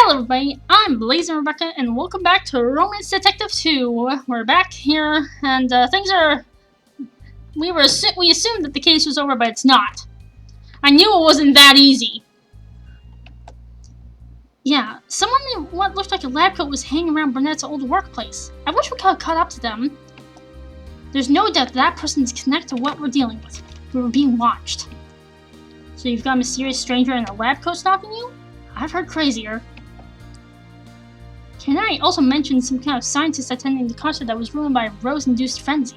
Hello everybody, I'm Blaze and Rebecca, and welcome back to Romance Detective 2. We're back here, and things are... We assumed that the case was over, but it's not. I knew it wasn't that easy. Yeah, someone in what looked like a lab coat was hanging around Burnett's old workplace. I wish we could have caught up to them. There's no doubt that person is connected to what we're dealing with. We were being watched. So you've got a mysterious stranger in a lab coat stalking you? I've heard crazier. Canary also mentioned some kind of scientist attending the concert that was ruined by a rose-induced frenzy.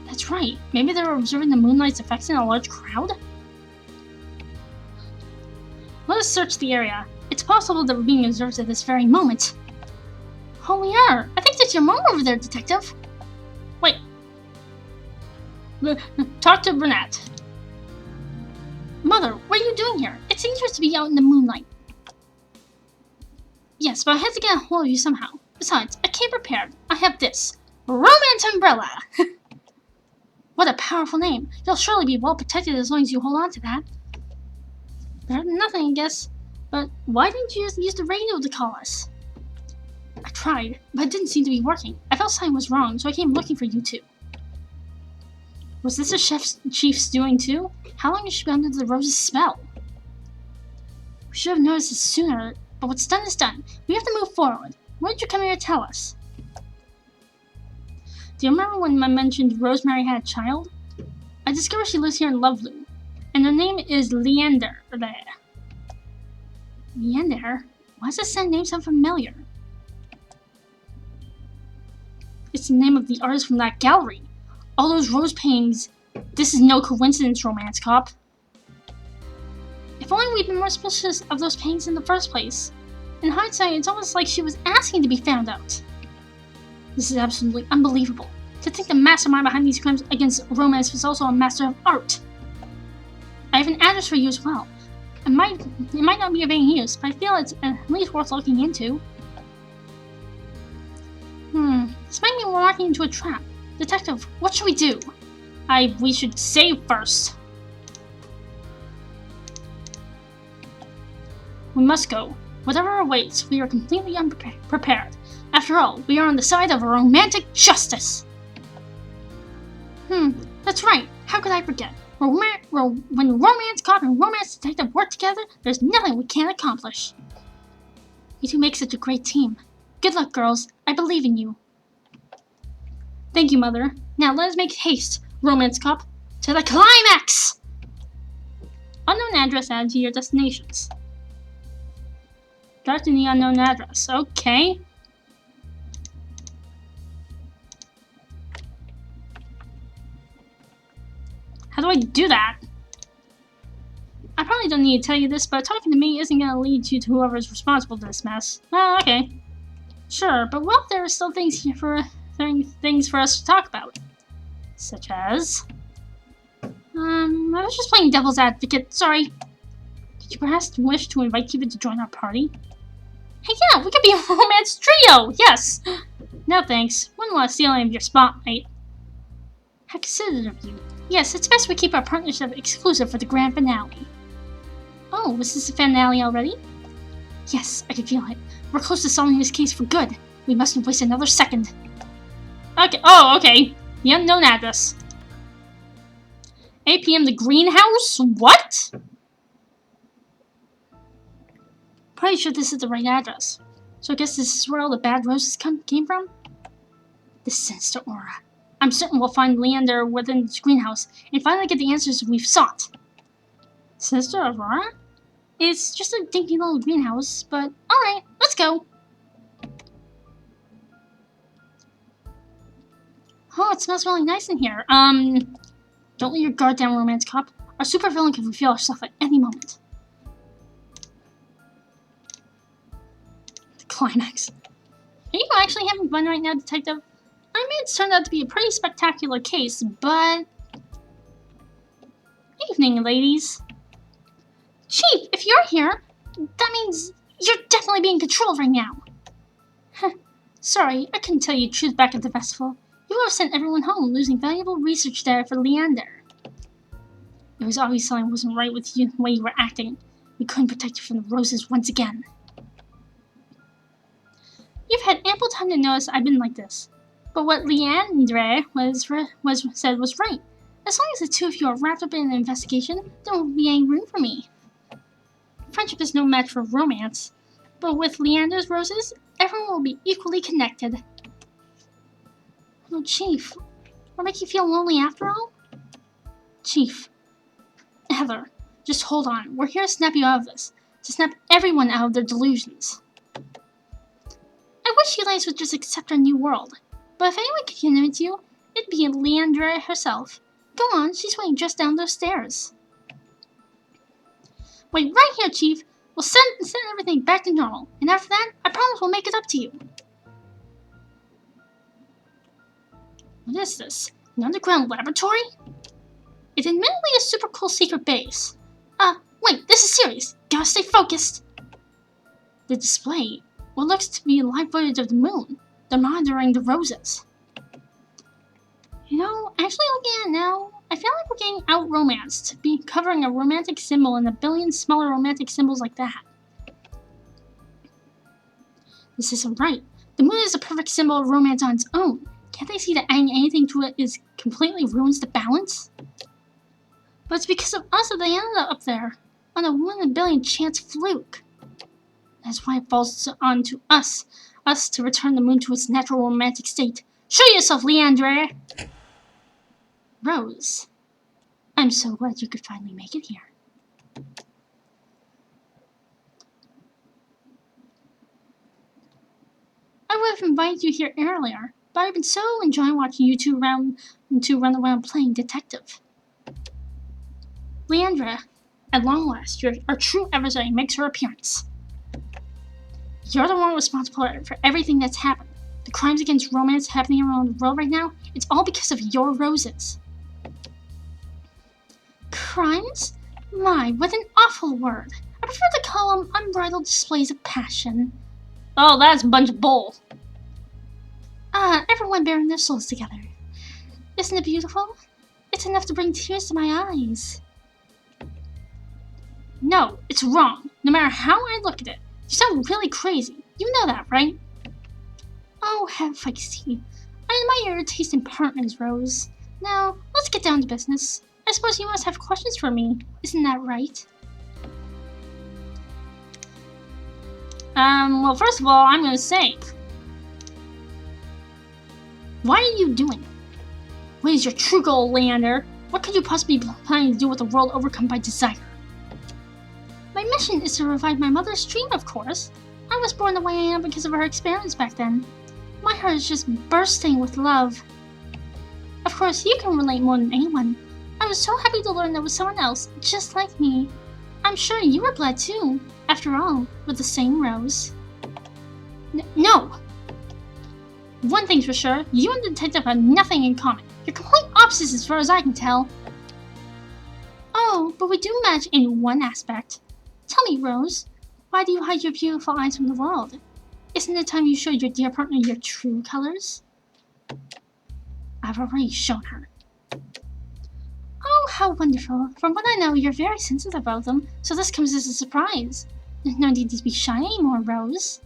That's right. Maybe they were observing the moonlight's effects in a large crowd? Let us search the area. It's possible that we're being observed at this very moment. Oh, we are. I think that's your mom over there, Detective. Wait. Talk to Burnett. Mother, what are you doing here? It's dangerous to be out in the moonlight. Yes, but I had to get a hold of you somehow. Besides, I came prepared. I have this. Romance Umbrella! What a powerful name. You'll surely be well protected as long as you hold on to that. Better than nothing, I guess. But why didn't you just use the radio to call us? I tried, but it didn't seem to be working. I felt something was wrong, so I came looking for you two. Was this a chief's doing too? How long has she been under the Rose's spell? We should have noticed this sooner. But what's done is done. We have to move forward. What did you come here to tell us? Do you remember when I mentioned Rosemary had a child? I discovered she lives here in Loveloo, and her name is Leandre. Leandre? Why does this name sound familiar? It's the name of the artist from that gallery. All those rose paintings. This is no coincidence, Romance Cop. If only we'd been more suspicious of those paintings in the first place. In hindsight, it's almost like she was asking to be found out. This is absolutely unbelievable. To think the mastermind behind these crimes against romance was also a master of art. I have an address for you as well. It might not be of any use, but I feel it's at least worth looking into. This might mean we're walking into a trap. Detective, what should we do? We should save first. We must go. Whatever awaits, we are completely unprepared. After all, we are on the side of romantic justice. That's right. How could I forget? When Romance Cop and Romance Detective work together, there's nothing we can't accomplish. You two make such a great team. Good luck, girls. I believe in you. Thank you, Mother. Now let us make haste, Romance Cop, to the climax! Unknown address added to your destinations. Direct in the unknown address. Okay. How do I do that? I probably don't need to tell you this, but talking to me isn't going to lead you to whoever's responsible for this mess. Oh, okay. Sure, but what if there are still things here things for us to talk about? Such as... I was just playing devil's advocate. Sorry. Did you perhaps wish to invite Cupid to join our party? Hey, yeah, we could be a romance trio! Yes! No thanks. Wouldn't want to steal any of your spotlight. How considerate of you. Yes, it's best we keep our partnership exclusive for the grand finale. Oh, was this the finale already? Yes, I can feel it. We're close to solving this case for good. We mustn't waste another second. Okay. Oh, okay. The unknown address. 8 p.m. the greenhouse? What? Pretty sure this is the right address. So I guess this is where all the bad roses came from? This sinister aura. I'm certain we'll find Leander within this greenhouse and finally get the answers we've sought. Sinister aura? It's just a dinky little greenhouse, but alright, let's go. Oh, it smells really nice in here. Don't let your guard down, Romance Cop. Our supervillain can reveal herself at any moment. The climax. Are you actually having fun right now, Detective? I mean, it's turned out to be a pretty spectacular case, but... Evening, ladies. Chief, if you're here, that means you're definitely being controlled right now. Sorry, I couldn't tell you the truth back at the festival. You would have sent everyone home, losing valuable research there for Leander. It was obvious something wasn't right with you, the way you were acting. We couldn't protect you from the roses once again. You've had ample time to notice I've been like this. But what Leandre said was right. As long as the two of you are wrapped up in an investigation, there won't be any room for me. Friendship is no match for romance, but with Leandre's roses, everyone will be equally connected. Oh, Chief, will make you feel lonely after all? Chief, Heather, just hold on. We're here to snap you out of this. To snap everyone out of their delusions. I wish you guys would just accept our new world. But if anyone could convince you, it'd be Leandre herself. Go on, she's waiting just down those stairs. Wait right here, Chief. We'll send everything back to normal. And after that, I promise we'll make it up to you. What is this? An underground laboratory? It's admittedly a super cool secret base. Wait, this is serious. Gotta stay focused. The display. What looks to be live footage of the moon. They're monitoring the roses. You know, actually looking at it now, I feel like we're getting out-romanced to be covering a romantic symbol and a billion smaller romantic symbols like that. This isn't right. The moon is a perfect symbol of romance on its own. Can't they see that adding anything to it completely ruins the balance? But it's because of us that they ended up there, on a 1 in a billion chance fluke. That's why it falls on to us to return the moon to its natural romantic state. Show yourself, Leandre! Rose, I'm so glad you could finally make it here. I would have invited you here earlier, but I've been so enjoying watching you two run around playing detective. Leandre, at long last, our true adversary makes her appearance. You're the one responsible for everything that's happened. The crimes against romance happening around the world right now, it's all because of your roses. Crimes? My, what an awful word. I prefer to call them unbridled displays of passion. Oh, that's a bunch of bull. Everyone bearing their souls together. Isn't it beautiful? It's enough to bring tears to my eyes. No, it's wrong. No matter how I look at it. You sound really crazy. You know that, right? Oh, have feisty. I admire your taste in partners, Rose. Now, let's get down to business. I suppose you must have questions for me. Isn't that right? Well, first of all, I'm gonna say... What are you doing? What is your true goal, Leander? What could you possibly be planning to do with a world overcome by desire? My mission is to revive my mother's dream, of course. I was born the way I am because of her experiments back then. My heart is just bursting with love. Of course, you can relate more than anyone. I was so happy to learn there was someone else, just like me. I'm sure you were glad too. After all, we're the same Rose. No! One thing's for sure, you and the detective have nothing in common. You're complete opposites as far as I can tell. Oh, but we do match in one aspect. Tell me, Rose, why do you hide your beautiful eyes from the world? Isn't it time you showed your dear partner your true colors? I've already shown her. Oh, how wonderful. From what I know, you're very sensitive about them, so this comes as a surprise. There's no need to be shy anymore, Rose.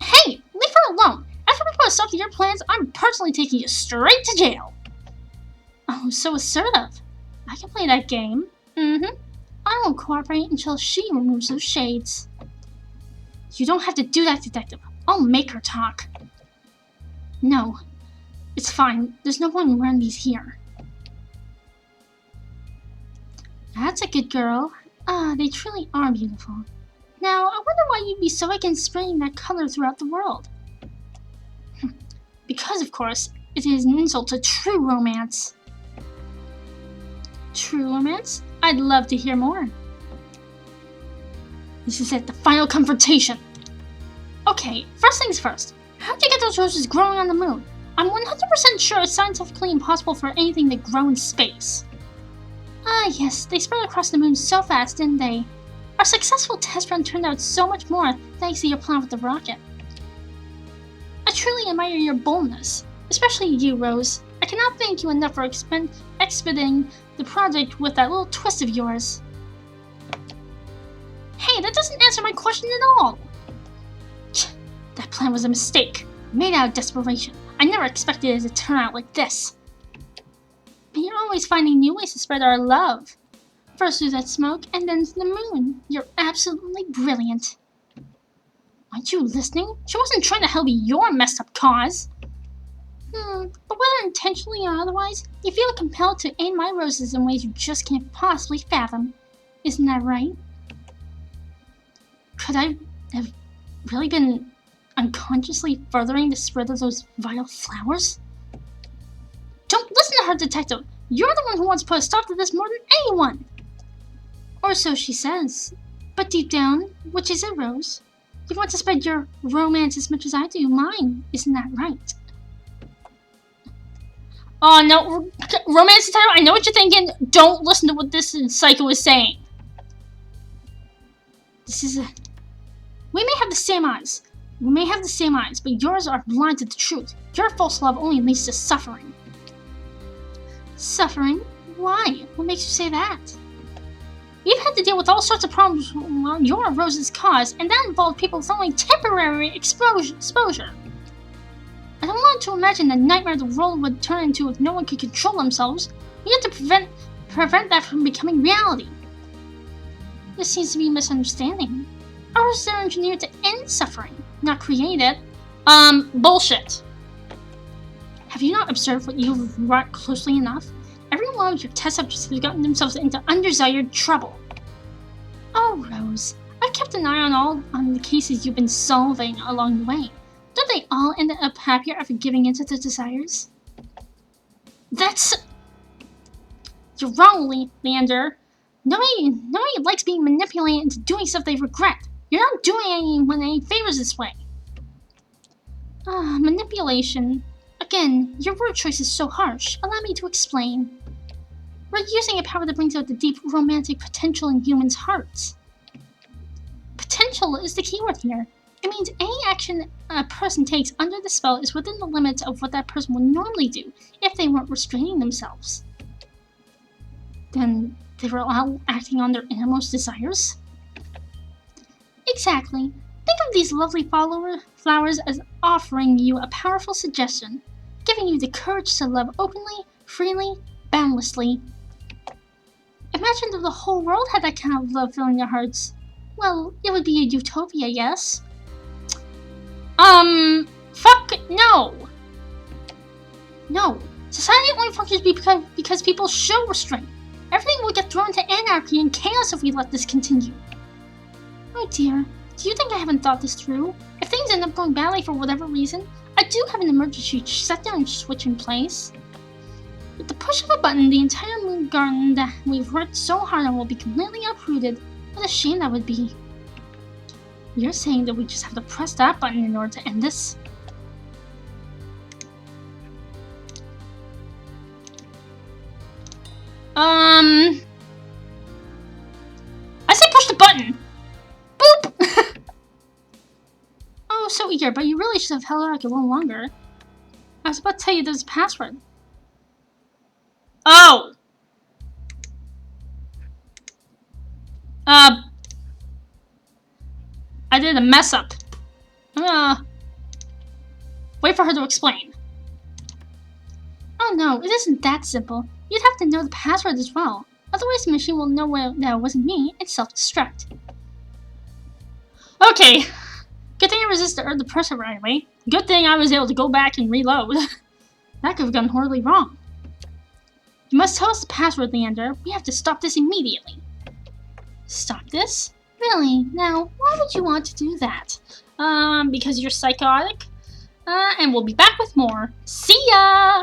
Hey, leave her alone. After we put a stop to your plans, I'm personally taking you straight to jail. Oh, so assertive. I can play that game. I won't cooperate until she removes those shades. You don't have to do that, detective. I'll make her talk. No. It's fine. There's no one wearing these here. That's a good girl. They truly are beautiful. Now, I wonder why you'd be so against spreading that color throughout the world. Because, of course, it is an insult to true romance. True romance? I'd love to hear more. This is it, the final confrontation. Okay, first things first. How'd you get those roses growing on the moon? I'm 100% sure it's scientifically impossible for anything to grow in space. Yes, they spread across the moon so fast, didn't they? Our successful test run turned out so much more thanks to your plan with the rocket. I truly admire your boldness, especially you, Rose. I cannot thank you enough for expediting the project with that little twist of yours. Hey, that doesn't answer my question at all. That plan was a mistake, made out of desperation. I never expected it to turn out like this. But you're always finding new ways to spread our love. First through that smoke, and then to the moon. You're absolutely brilliant. Aren't you listening? She wasn't trying to help your messed up cause. But whether intentionally or otherwise, you feel compelled to aid my roses in ways you just can't possibly fathom. Isn't that right? Could I have really been unconsciously furthering the spread of those vile flowers? Don't listen to her, Detective! You're the one who wants to put a stop to this more than anyone! Or so she says. But deep down, which is it, Rose? You want to spread your romance as much as I do mine, isn't that right? Oh no, romance time, I know what you're thinking. Don't listen to what this psycho is saying. We may have the same eyes. But yours are blind to the truth. Your false love only leads to suffering. Suffering? Why? What makes you say that? We've had to deal with all sorts of problems while you're Rose's cause, and that involved people with only temporary exposure. I don't want to imagine the nightmare the world would turn into if no one could control themselves. We have to prevent that from becoming reality. This seems to be a misunderstanding. Ours are engineered to end suffering, not create it. Bullshit. Have you not observed what you've wrought closely enough? Every one of your test subjects has gotten themselves into undesired trouble. Oh, Rose, I've kept an eye on the cases you've been solving along the way. Don't they all end up happier after giving in to their desires? You're wrong, Leandre. Nobody likes being manipulated into doing stuff they regret. You're not doing anyone any favors this way. Manipulation. Again, your word choice is so harsh. Allow me to explain. We're using a power that brings out the deep romantic potential in humans' hearts. Potential is the keyword here. It means any action a person takes under the spell is within the limits of what that person would normally do if they weren't restraining themselves. Then they were all acting on their innermost desires? Exactly. Think of these lovely flowers as offering you a powerful suggestion, giving you the courage to love openly, freely, boundlessly. Imagine if the whole world had that kind of love filling their hearts. Well, it would be a utopia, yes? Fuck no! No. Society only functions because people show restraint. Everything will get thrown into anarchy and chaos if we let this continue. Oh dear, do you think I haven't thought this through? If things end up going badly for whatever reason, I do have an emergency shutdown switch in place. With the push of a button, the entire moon garden that we've worked so hard on will be completely uprooted. What a shame that would be. You're saying that we just have to press that button in order to end this? I say push the button! Boop! Oh, so eager, but you really should have held out a little longer. I was about to tell you there's a password. Oh! I did a mess up. Wait for her to explain. Oh no, it isn't that simple. You'd have to know the password as well. Otherwise the machine will know that it wasn't me and self-destruct. Okay. Good thing I resisted the pressure right away. Good thing I was able to go back and reload. That could have gone horribly wrong. You must tell us the password, Leandre. We have to stop this immediately. Stop this? Really? Now, why would you want to do that? Because you're psychotic? And we'll be back with more. See ya!